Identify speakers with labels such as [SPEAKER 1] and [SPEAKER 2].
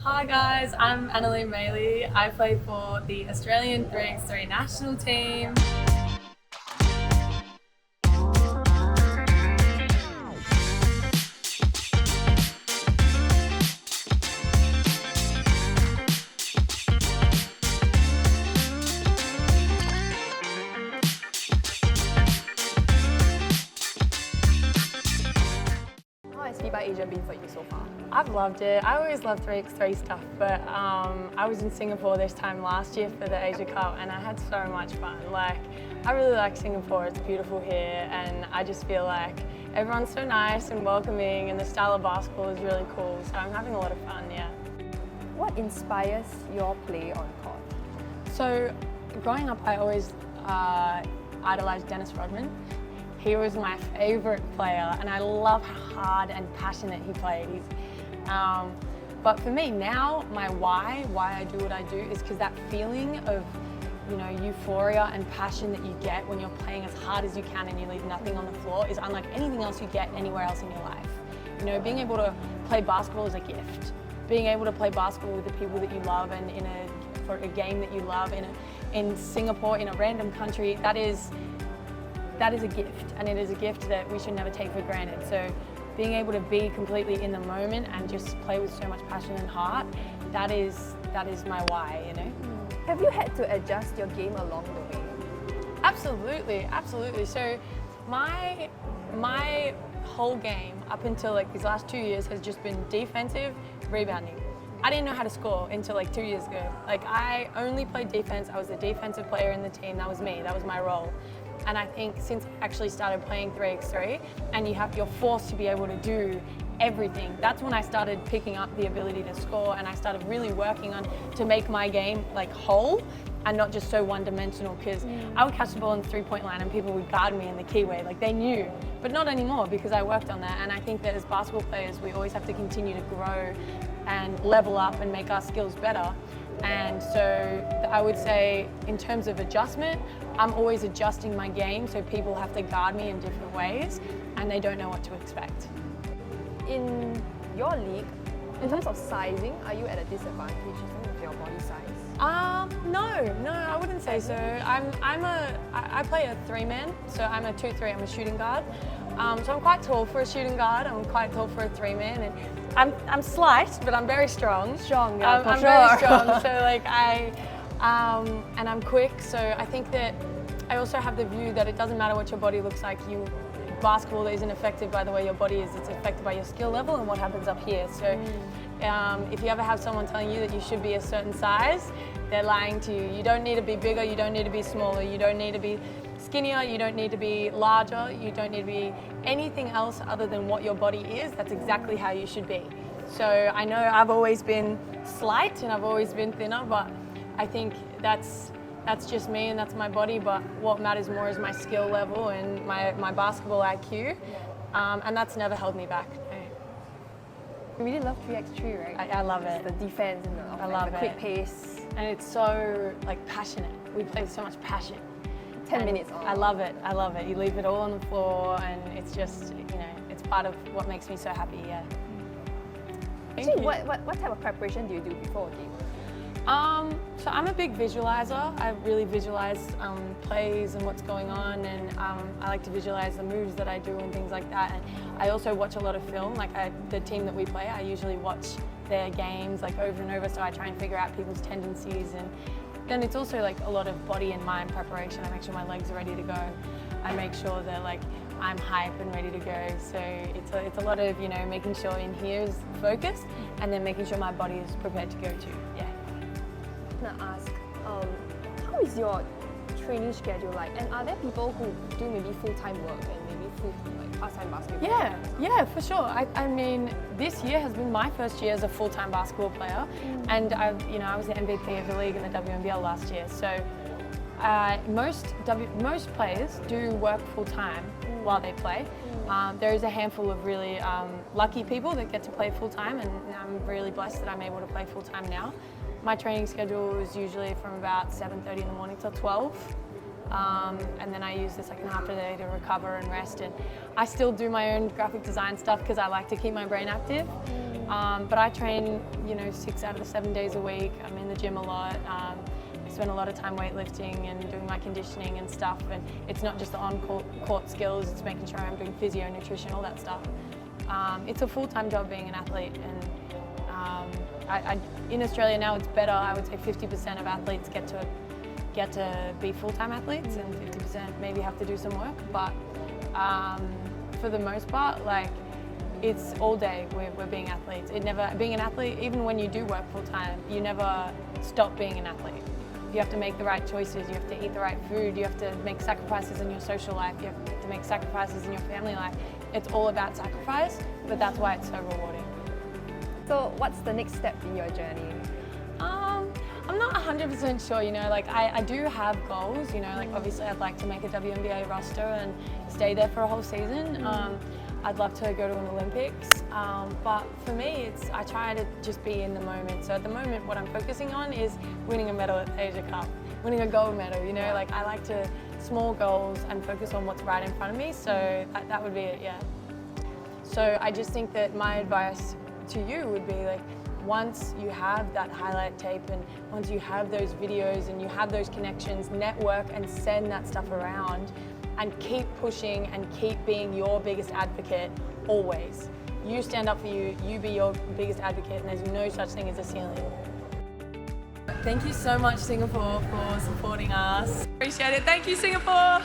[SPEAKER 1] Hi guys, I'm Anneli Maley. I play for the Australian 3x3 national team.
[SPEAKER 2] How has FIBA Asia been for you so far?
[SPEAKER 1] I've loved it. I always love 3x3 stuff, but I was in Singapore this time last year for the Asia Cup and I had so much fun. I really like Singapore, it's beautiful here, and I just feel like everyone's so nice and welcoming and the style of basketball is really cool, so I'm having a lot of fun, yeah.
[SPEAKER 2] What inspires your play on court?
[SPEAKER 1] So growing up, I always idolized Dennis Rodman. He was my favorite player and I love how hard and passionate he played. But for me now, my why I do what I do is because that feeling of euphoria and passion that you get when you're playing as hard as you can and you leave nothing on the floor is unlike anything else you get anywhere else in your life. Being able to play basketball is a gift. Being able to play basketball with the people that you love and for a game that you love in Singapore, in a random country, that is a gift, and it is a gift that we should never take for granted. So being able to be completely in the moment and just play with so much passion and heart, that is my why,
[SPEAKER 2] Have you had to adjust your game along the way?
[SPEAKER 1] Absolutely. So my whole game up until these last 2 years has just been defensive, rebounding. I didn't know how to score until 2 years ago. I only played defense. I was the defensive player in the team. That was me. That was my role. And I think since I actually started playing 3x3 and you're forced to be able to do everything, that's when I started picking up the ability to score and I started really working on to make my game whole and not just so one-dimensional, because I would catch the ball in the three-point line and people would guard me in the keyway, they knew, but not anymore because I worked on that. And I think that as basketball players, we always have to continue to grow and level up and make our skills better. And so I would say in terms of adjustment, I'm always adjusting my game so people have to guard me in different ways and they don't know what to expect.
[SPEAKER 2] In your league, in terms of sizing, are you at a disadvantage with your body size?
[SPEAKER 1] No, I wouldn't say so. I play a three-man, so I'm a 2-3, I'm a shooting guard. So I'm quite tall for a shooting guard, I'm quite tall for a three-man, and I'm slight, but I'm very strong.
[SPEAKER 2] Strong, yeah, for
[SPEAKER 1] I'm
[SPEAKER 2] sure.
[SPEAKER 1] very strong, so and I'm quick, so I think that I also have the view that it doesn't matter what your body looks like. Basketball isn't affected by the way your body is, it's affected by your skill level and what happens up here. So if you ever have someone telling you that you should be a certain size, they're lying to you. You don't need to be bigger, you don't need to be smaller, you don't need to be skinnier, you don't need to be larger, you don't need to be anything else other than what your body is. That's exactly how you should be. So I know I've always been slight and I've always been thinner, but I think that's just me and that's my body, but what matters more is my skill level and my basketball IQ, and that's never held me back.
[SPEAKER 2] You really love 3x3, right?
[SPEAKER 1] I love it.
[SPEAKER 2] The defense and the quick pace.
[SPEAKER 1] And it's so passionate. We play with so much passion.
[SPEAKER 2] 10 minutes on.
[SPEAKER 1] I love it. You leave it all on the floor and it's just, it's part of what makes me so happy, yeah.
[SPEAKER 2] Actually, what type of preparation do you do before a game?
[SPEAKER 1] So I'm a big visualizer. I really visualize plays and what's going on, and I like to visualize the moves that I do and things like that. And I also watch a lot of film. The team that we play, I usually watch their games over and over, so I try and figure out people's tendencies. And then it's also a lot of body and mind preparation. I make sure my legs are ready to go. I make sure that I'm hype and ready to go. So it's a lot of making sure in here is focused, and then making sure my body is prepared to go too. Yeah.
[SPEAKER 2] I'm gonna ask, how is your training schedule like? And are there people who do maybe full-time work and maybe part-time basketball?
[SPEAKER 1] Yeah, for sure. I mean, this year has been my first year as a full-time basketball player, and I was the MVP of the league in the WNBL last year. So most players do work full-time while they play. There is a handful of really lucky people that get to play full-time, and I'm really blessed that I'm able to play full-time now. My training schedule is usually from about 7:30 in the morning till 12. And then I use the second half of the day to recover and rest. And I still do my own graphic design stuff because I like to keep my brain active. But I train, 6 out of the 7 days a week. I'm in the gym a lot. I spend a lot of time weightlifting and doing my conditioning and stuff. And it's not just the on-court skills, it's making sure I'm doing physio, nutrition, all that stuff. It's a full-time job being an athlete, and in Australia now it's better. I would say 50% of athletes get to be full-time athletes, and 50% maybe have to do some work. But for the most part, like, it's all day we're being athletes. Being an athlete, even when you do work full-time, you never stop being an athlete. You have to make the right choices, you have to eat the right food, you have to make sacrifices in your social life, you have to make sacrifices in your family life. It's all about sacrifice, but that's why it's so rewarding.
[SPEAKER 2] So what's the next step in your journey?
[SPEAKER 1] I'm not 100% sure, like I do have goals, like obviously I'd like to make a WNBA roster and stay there for a whole season. I'd love to go to an Olympics, but for me, I try to just be in the moment. So at the moment, what I'm focusing on is winning a medal at the Asia Cup, winning a gold medal, like I like to small goals and focus on what's right in front of me, so that would be it, yeah. So I just think that my advice to you would be, like, once you have that highlight tape and once you have those videos and you have those connections, network and send that stuff around and keep pushing and keep being your biggest advocate always. You stand up for you be your biggest advocate, and there's no such thing as a ceiling. Thank you so much, Singapore, for supporting us. Appreciate it. Thank you, Singapore.